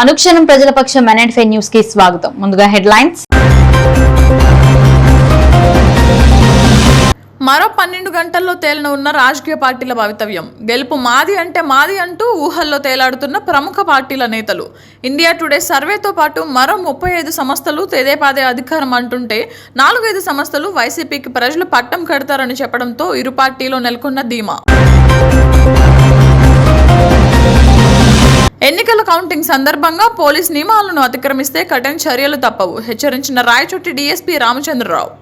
అనుక్షణం ప్రజల పక్షం MN5 news కి స్వాగతం. ముందుగా హెడ్లైన్స్. మరో 12 గంటల్లో తేలనున్న రాజకీయ పార్టీల భవితవ్యం. గెలుపు మాది అంటే మాది అంటూ ఊహల్లో తేలాడుతున్న ప్రముఖ పార్టీల నేతలు. ఇండియా టుడే సర్వేతో పాటు మరో 35 సంస్థలు తెదేపాదే అధికారం అంటుంటే 4-5 సంస్థలు వైసీపీకి ప్రజలు పట్టం కడతారని చెప్పడంతో ఇరు పార్టీలో నెలకొన్న ధీమా. ఎన్నికల కౌంటింగ్ సందర్భంగా పోలీస్ నియమాలను అతిక్రమిస్తే కఠిన చర్యలు తప్పవు హెచ్చరించిన Rayachoti DSP Ramachandra Rao.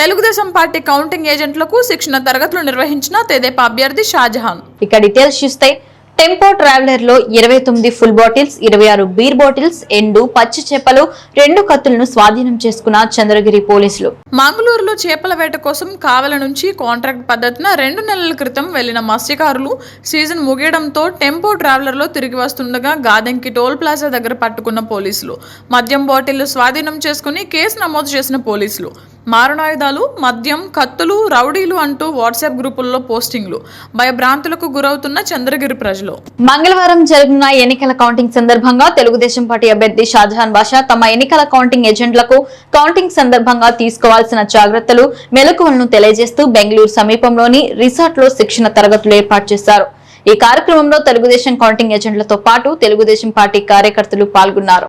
Telugu Desam party counting ఏజెంట్లకు శిక్షణ తరగతులు నిర్వహించిన తెదేపా అభ్యర్థి షాజహాన్. ఇక డీటెయిల్స్ చూస్తే టెంపో ట్రావెలర్ లో 29 ఫుల్ బాటిల్స్, 26 బీర్ బాటిల్స్, ఎండు పచ్చి చేపలు, 2 కత్తులను స్వాధీనం చేసుకున్న చంద్రగిరి పోలీసులు. మంగళూరులో చేపల వేట కోసం కావల నుంచి కాంట్రాక్ట్ పద్ధతిన 2 నెలల క్రితం వెళ్లిన మత్స్యకారులు సీజన్ ముగియడంతో టెంపో ట్రావెలర్ లో తిరిగి వస్తుండగా గాదెంకి టోల్ ప్లాజా దగ్గర పట్టుకున్న పోలీసులు మద్యం బాటిళ్లు స్వాధీనం చేసుకుని కేసు నమోదు చేసిన పోలీసులు. మారణాయుధాలు, మద్యం, కత్తులు, రౌడీలు అంటూ వాట్సాప్ గ్రూపుల్లో పోస్టింగ్లు. భయభ్రాంతులకు గురవుతున్న చంద్రగిరి ప్రజలు. మంగళవారం జరగనున్న ఎన్నికల కౌంటింగ్ సందర్భంగా తెలుగుదేశం పార్టీ అభ్యర్థి షాజహాన్ బాషా తమ ఎన్నికల కౌంటింగ్ ఏజెంట్లకు కౌంటింగ్ సందర్భంగా తీసుకోవాల్సిన జాగ్రత్తలు, మెలకువలను తెలియజేస్తూ బెంగళూరు సమీపంలోని రిసార్ట్ లో శిక్షణ తరగతులు ఏర్పాటు చేశారు. ఈ కార్యక్రమంలో తెలుగుదేశం కౌంటింగ్ ఏజెంట్లతో పాటు తెలుగుదేశం పార్టీ కార్యకర్తలు పాల్గొన్నారు.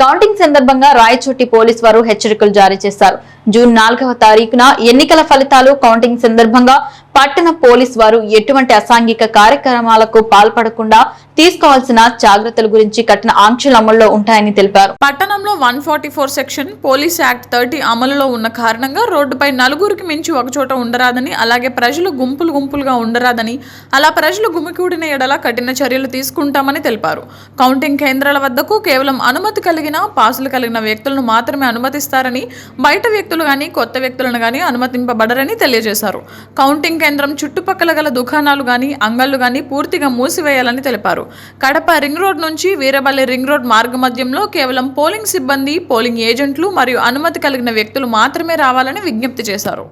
కౌంటింగ్ సందర్భంగా రాయచోటి పోలీసు వారు హెచ్చరికలు జారీ చేశారు. జూన్ 4వ తారీఖున ఎన్నికల ఫలితాలు కౌంటింగ్ సందర్భంగా పట్టణ పోలీసు వారు ఎటువంటి అసాంఘిక కార్యక్రమాలకు పాల్పడకుండా తీసుకోవాల్సిన జాగ్రత్తల గురించి కఠిన ఆంక్షలు అమల్లో ఉంటాయని తెలిపారు. పట్టణంలో 144 సెక్షన్ పోలీస్ యాక్ట్ 30 అమలులో ఉన్న కారణంగా రోడ్డుపై 4గురికి మించి ఒకచోట ఉండరాదని, అలాగే ప్రజలు గుంపులుగా ఉండరాదని, అలా ప్రజలు గుమికూడిన ఎడల కఠిన చర్యలు తీసుకుంటామని తెలిపారు. కౌంటింగ్ కేంద్రాల వద్దకు కేవలం అనుమతి కలిగిన పాసులు కలిగిన వ్యక్తులను మాత్రమే అనుమతిస్తారని, బయట వ్యక్తులు గాని కొత్త వ్యక్తులను గాని అనుమతింపబడరని తెలియజేశారు. కౌంటింగ్ కేంద్రం చుట్టుపక్కల గల దుకాణాలు గాని అంగళ్లు గాని పూర్తిగా మూసివేయాలని తెలిపారు. కడప రింగ్ రోడ్ నుంచి వీరబల్లి రింగ్ రోడ్ మార్గ మధ్యంలో కేవలం పోలింగ్ సిబ్బంది, పోలింగ్ ఏజెంట్లు మరియు అనుమతి కలిగిన వ్యక్తులు మాత్రమే రావాలని విజ్ఞప్తి చేశారు.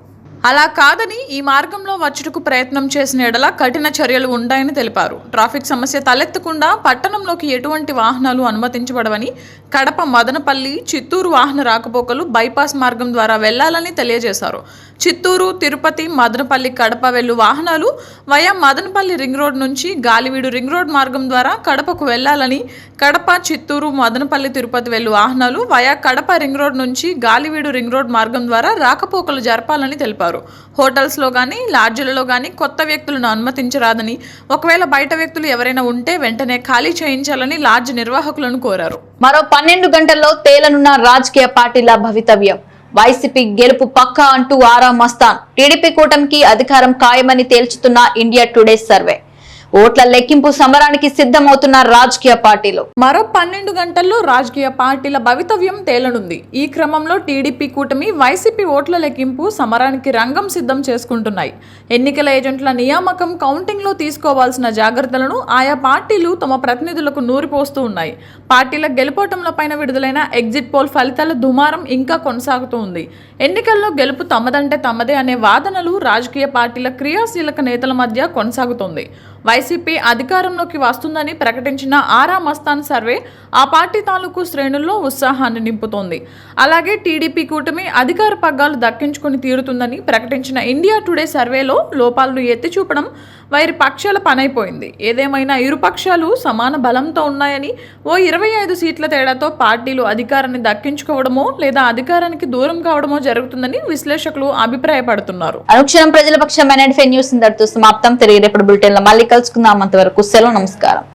అలా కాదని ఈ మార్గంలో వచ్చుటకు ప్రయత్నం చేసిన ఎడల కఠిన చర్యలు ఉంటాయని తెలిపారు. ట్రాఫిక్ సమస్య తలెత్తకుండా పట్టణంలోకి ఎటువంటి వాహనాలు అనుమతించబడవని, కడప మదనపల్లి చిత్తూరు వాహన రాకపోకలు బైపాస్ మార్గం ద్వారా వెళ్లాలని తెలియజేశారు. చిత్తూరు, తిరుపతి, మదనపల్లి, కడప వెళ్ళు వాహనాలు వయా మదనపల్లి రింగ్ రోడ్ నుంచి గాలివీడు రింగ్ రోడ్ మార్గం ద్వారా కడపకు వెళ్లాలని, కడప, చిత్తూరు, మదనపల్లి, తిరుపతి వెళ్ళు వాహనాలు వయా కడప రింగ్ రోడ్ నుంచి గాలివీడు రింగ్ రోడ్ మార్గం ద్వారా రాకపోకలు జరపాలని తెలిపారు. హోటల్స్ లో గానీ లాడ్జీలలో గానీ కొత్త వ్యక్తులను అనుమతించరాదని, ఒకవేళ బయట వ్యక్తులు ఎవరైనా ఉంటే వెంటనే ఖాళీ చేయించాలని లాడ్జ్ నిర్వాహకులను కోరారు. మరో 12 గంటల్లో తేలనున్న రాజకీయ పార్టీల భవితవ్యం. వైసీపీ గెలుపు పక్కా అంటూ ఆరా మస్తాన్. టీడీపీ కూటమికి అధికారం ఖాయమని తేల్చుతున్న ఇండియా టుడే సర్వే. ఓట్ల లెక్కింపు సమరానికి సిద్ధమవుతున్న రాజకీయ పార్టీలు. మరో 12 గంటల్లో రాజకీయ పార్టీల భవితవ్యం తేలనుంది. ఈ క్రమంలో టీడీపీ కూటమి, వైసీపీ ఓట్ల లెక్కింపు సమరానికి రంగం సిద్ధం చేసుకుంటున్నాయి. ఎన్నికల ఏజెంట్ల నియామకం, కౌంటింగ్ లో తీసుకోవాల్సిన జాగ్రత్తలను ఆయా పార్టీలు తమ ప్రతినిధులకు నూరిపోస్తూ ఉన్నాయి. పార్టీల గెలుపోటంలపైన విడుదలైన ఎగ్జిట్ పోల్ ఫలితాల దుమారం ఇంకా కొనసాగుతూ ఉంది. ఎన్నికల్లో గెలుపు తమదంటే తమదే అనే వాదనలు రాజకీయ పార్టీల క్రియాశీలక నేతల మధ్య కొనసాగుతోంది. వైసీపీ అధికారంలోకి వస్తుందని ప్రకటించిన ఆరా మస్తాన్ సర్వే ఆ పార్టీ తాలూకు శ్రేణుల్లో ఉత్సాహాన్ని నింపుతోంది. అలాగే టీడీపీ కూటమి అధికార పగ్గాలు దక్కించుకుని తీరుతుందని ప్రకటించిన ఇండియా టుడే సర్వేలో లోపాలను ఎత్తి చూపడం వైరి పక్షాల పనైపోయింది. ఏదేమైనా ఇరు పక్షాలు సమాన బలంతో ఉన్నాయని, ఓ 25 సీట్ల తేడాతో పార్టీలు అధికారాన్ని దక్కించుకోవడమో లేదా అధికారానికి దూరం కావడమో జరుగుతుందని విశ్లేషకులు అభిప్రాయపడుతున్నారు. అనుక్షణం ప్రజల పక్షం MN5 న్యూస్ ఇంతటితో సమాప్తం. తిరిగి రేపటి బులెటిన్ లో మళ్ళీ కలుసుకుందాం. అంతవరకు సెలవు, నమస్కారం.